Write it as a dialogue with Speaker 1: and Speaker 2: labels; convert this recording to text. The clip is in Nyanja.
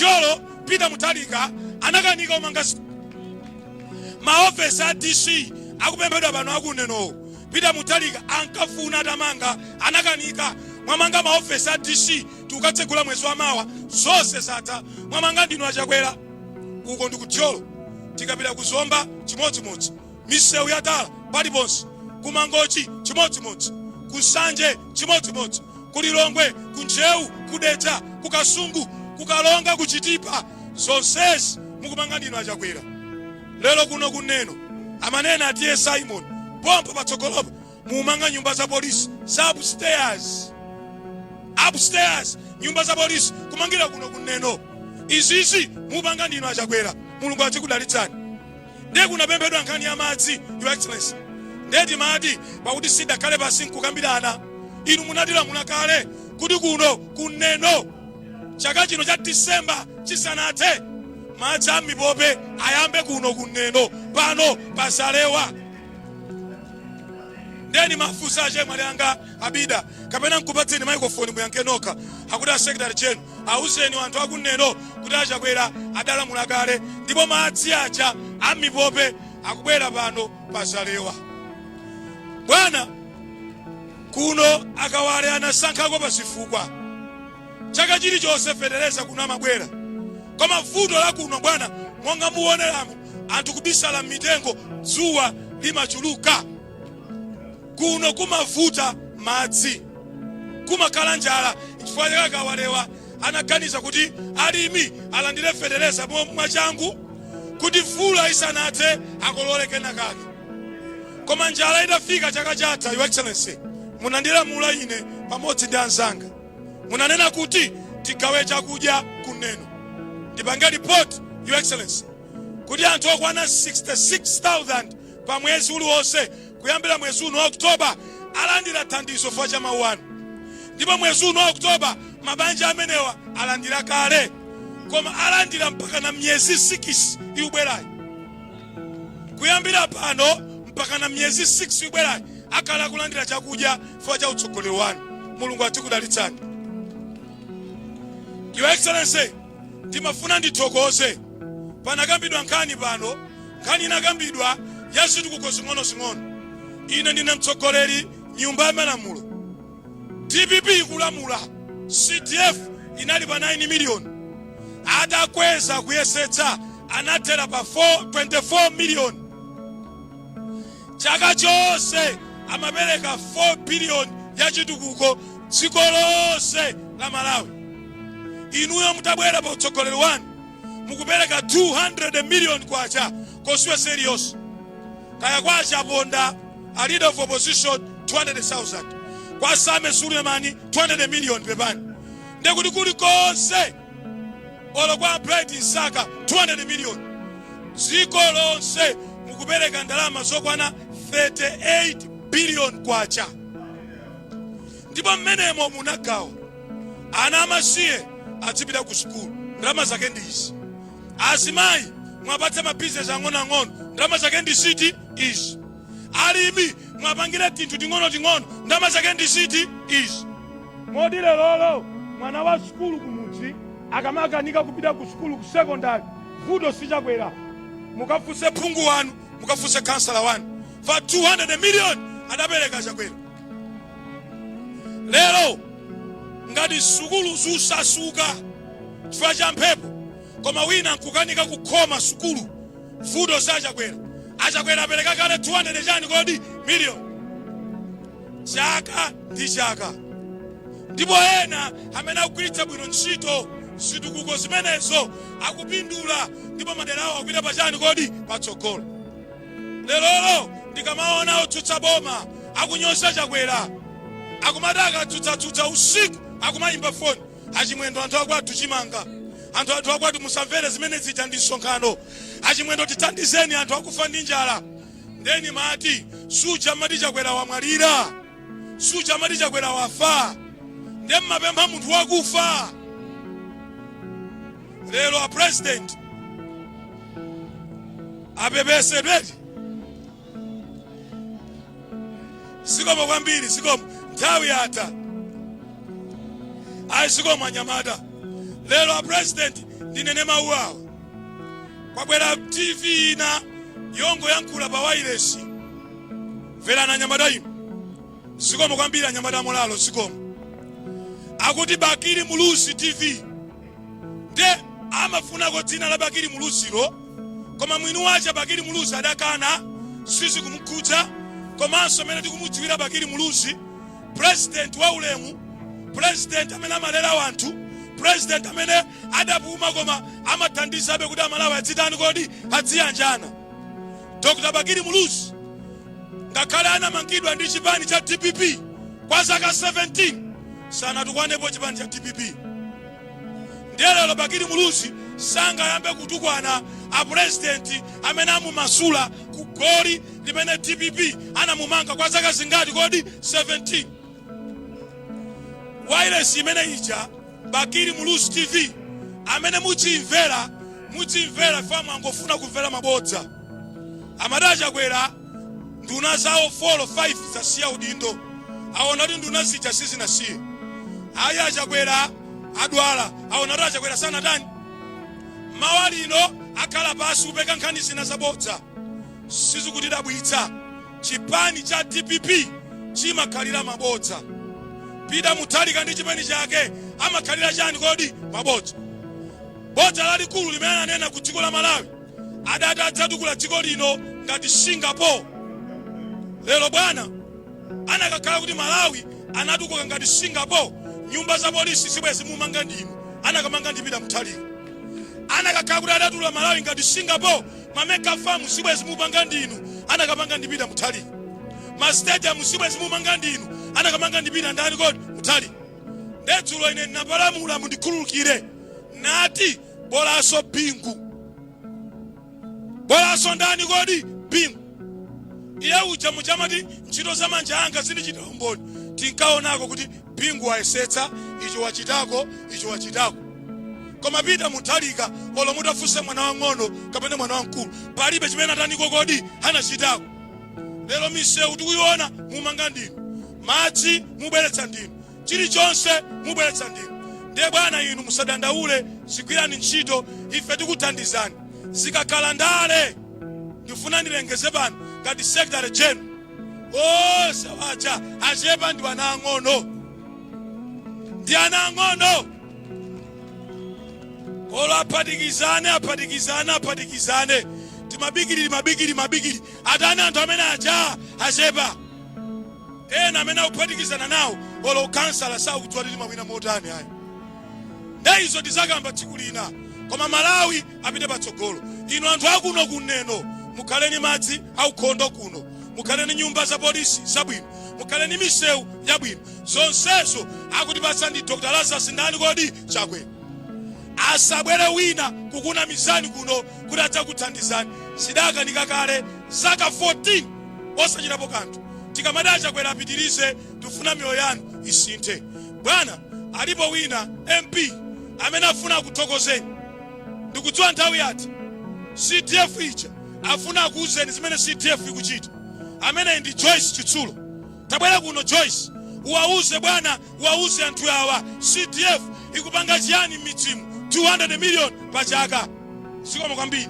Speaker 1: Kucholo Peter Mutalika anakanika umanga maoffice a DC akupembedwa bano akuneno. Peter Mutalika ankafuna atamanga anakanika mwamanga maoffice a DC tukatsegula mwezi wa mawa zose zata mwamanga ndino achakwera uko ndi Kucholo tikapita kuzomba chimodzimodzi misewu yatala paliponse kumangochi chimodzimodzi kusanje chimodzimodzi kulilongwe kunjewu kudetsa kukasungu kukalonga kuchitipa zonsezi mukumanga ndino achakwera. Lelo kuno kuneno amanena atiye Simon pompo patsogolopo mumanga nyumba za polisi za upstairs nyumba za polisi kumangira kuno kuneno izizi mupanga ndino achakwera. Mulungu atikudalitsani. Ndiye kunapembedwa nkhani ya madzi your excellency ndeti mati pakuti sida kale pasi nkukambirana inu munatira munakale kuti kuno kuneno chaka chino cha December chisanathe madzi a mipope ayambe kuno kuneno pano pasalewa. Ndeni mafusa ache mwali anga abida kapena nkupatseni microphone muyankhe nokha akuti secretary general awuzeni anthu akuneno kuti achakwera adala mulakale ndipo madzi acha a mipope akubwera pano pasalewa. Bwana kuno akawale anasankhako pasifukwa chaka chilichonse federeza kuno amabwera koma vuto la kuno bwana monga muoneramo anthu kubisala mitengo dzuwa limachuluka kuno kumavuta madzi kumakhala njala chifukwa chake akawalewa anaganiza kuti alimi alandire federeza mwachangu kuti mvula isanathe akololeke nakake. Koma njala itafika chaka chatha your excellency munandilamula ine pamodzi ndi anzanga munanena kuti tigawe chakudya kuneno. Ndipange report your excellency kuti anthu okwana 66,000 pa mwezi uliwonse kuyambira mwezi uno wa Oktoba alandira thandizo fa chama 1 ndipo mwezi uno wa Oktoba mabanja amenewa alandira kale koma alandira mpaka na myezi 6 iubwerayi kuyambira pano mpaka na myezi 6 iubwerayi akala kulandira chakudya fa cha utsogoleri wanu. Mulungu atikudalitsani. Your excellency timafuna ndithokoze panakambidwa nkhani pano nkhani inakambidwa ya zitukuko zing'ono ine ndine mtsogoleri nyumba ya malamulo DPP ikulamula CDF inali pa 9 million adakweza kuyesetsa anathera pa 24 million chaka chonse amapereka 4 billion ya chitukuko dziko lonse la Malawi. Inuyo mutabwera pa utsogoleri wanu mukupereka 200 million kwacha kosiwe serious kaya kwacha Bonda a leader of opposition 200,000 kwa Same Sulemani 200 million pepani ndekuti kuli konse olo kwa Bright Nsaka 200 million dziko lonse mukupereka ndalama zokwana 38 billion kwacha. Ndipo mmenemo munagawa ana amasiye atsipita ku sukulu ndalama zake ndi izi azimayi mwapatsa mabizinesi ang'onoang'ono ndalama zake ndi siti izi alimi mwapangira tinthu ting'ono ndalama zake ndi siti izi. Modi lero mwana wa sukulu kumudzi akamakanika kupita ku sukulu ku secondary vuto sichakwera mukafunse phungu wanu mukafunse kansala wanu fa 200 million adapereka chakwera. Lero ngati sukulu zusasuka chifukwa cha mphepo koma wina nkukanika kukhoma sukulu vuto sachakwera achakwera apereka kale 200 chani kodi million chaka ndi chaka. Ndipo ena amene akugwiritsa bwino ntchito zitukuko zimenezo akupindula ndipo maderawo akupita pachani kodi patsogolo. Lero ndikamaona otsutsa boma akunyoza chakwera akumadaka atutsatutsa usiku akumayimba foni achimwendo anthu akwathu chimanga anthu akwathu musamvere zimene zita ndi nsonkhano achimwendo tithandizeni anthu akufa ndi njala. Ndeni mati suja mati chakwera wamwalira suja mati chakwera wafa ndiye mmapempha munthu wakufa. Lero a president apepese beti sikomo kwambiri sikomo nthawi yatha ayi sikomo anyamata. Lero a president ndinene mawu awa. Kwabwera TV ina yongo yankula pa Wailesi. Vera na nyamata ino. Zikomo kwambiri anyamata mulalo zikomo. Akuti Bakili Muluzi TV. De amafuna ko dzina la Bakili Muluzi ro. Koma mwini wacha Bakili Muluzi adakana sisi kumukudza. Komanso mene tikumudziwira Bakili Muluzi, president wa ulemu, president amene amalera wanthu, president amene adapuma koma amathandizabe kuti amalawi adzitani kodi adziyanjana. Dr. Bakili Muluzi ngakhale anamangidwa ndi chipani cha TPP kwa zaka 17 sanatukwanepo chipani cha TPP. Ndiye Bakili Muluzi sanga yambe kutukwana a president amene amumasula ku goli limene TPP anamumanga kwa zaka zingati kodi 17. Wailesi imene ija Bakili Muluzi TV amene muchimvera famu angofuna kumvera mabodza. Amadacha kwera nduna zawo 4 or 5 zasiya udindo. Aona kuti nduna zija sizinasiye. Aya achakwera adwala. Aona kuti achakwera sana tani. Mawalino akala pasi upeka nkhani zina zabodza. Sizikutidabwitsa. Chipani cha TPP chimakhalira mabodza. Pita Muthalika ndi chipani chake amakhalira chani kodi mabodza. Bodza lalikulu limene anena ku dziko la Malawi adati adzatukula dziko lino ngati Singapore. Lero bwana anakakhala kuti Malawi anatukuka ngati Singapore, nyumba za polisi sibwezi mumanga ndinu anakamanga ndipita Muthalika. Anakakhala kuti adatula Malawi ngati Singapore, mameka farm sibwezi mumanga ndinu anakamanga ndipita Muthalika. Ma stadium sibwezi mumanga ndinu anakamanga ndipita ndani kodi Muthalika. Ndedzulo ine napalamula mundikhululukire nati bolaso bingu. Bolaso ndani kodi bingu. Iye uja muchamati ntchito za manja anga zilichita umboni. Tinkaonako kuti bingu wayesetsa icho wachitako icho wachitako. Koma pita Muthalika olo mutafuse mwana wang'ono kapena mwana wamkulu palibe chimene ataniko kodi anachitako. Lero misewu tikuyiona mumanga ndinu, madzi mubweretsa ndinu, chilichonse mubweretsa ndinu. Ndiye bwana inu musadandaule, zigwirani ntchito, ife tikuthandizani. Zikakhala ndale ndifuna ndilengeze pano ngati secretary general. Oh sawacha achepa ndi ana ang'ono. Ndi ana ang'ono. Olo apatikizane. Timabikili. Atani anthu amene aja achepa. Ena amene upatikizana nawo olo kansala sakudziwa kuti mawina motani ayi. Ndeizo ndizakamba tsiku lina. Koma Malawi apite patsogolo. Inu anthu akuno kuneno mukhaleni madzi aukhondo kuno, mukhaleni nyumba za polisi zabwino, mukhaleni misewu yabwino. Zonsezo akutipatsa ndi Dr. Lazarus ndani kodi chakwera. Asabwere wina kukuna mizani kuno kuti adzakuthandizani. Sidaka nikakale zaka 14 osachitapo kanthu. Tikamada chakwera apitirize tufuna miyoyo yanu isinthe. Bwana alipo wina MP amene afuna kuthokozeni. Ndikudziwa nthawi yati CTF ija afuna akuuzeni zimene CTF ikuchita. Amene ndi Joyce Chitsulo. Tabwera kuno Joyce, uwauze bwana, uwauze anthu awa CTF ikupanga chiyani m'midzimu 200 million pa chaka. Zikomo kwambiri.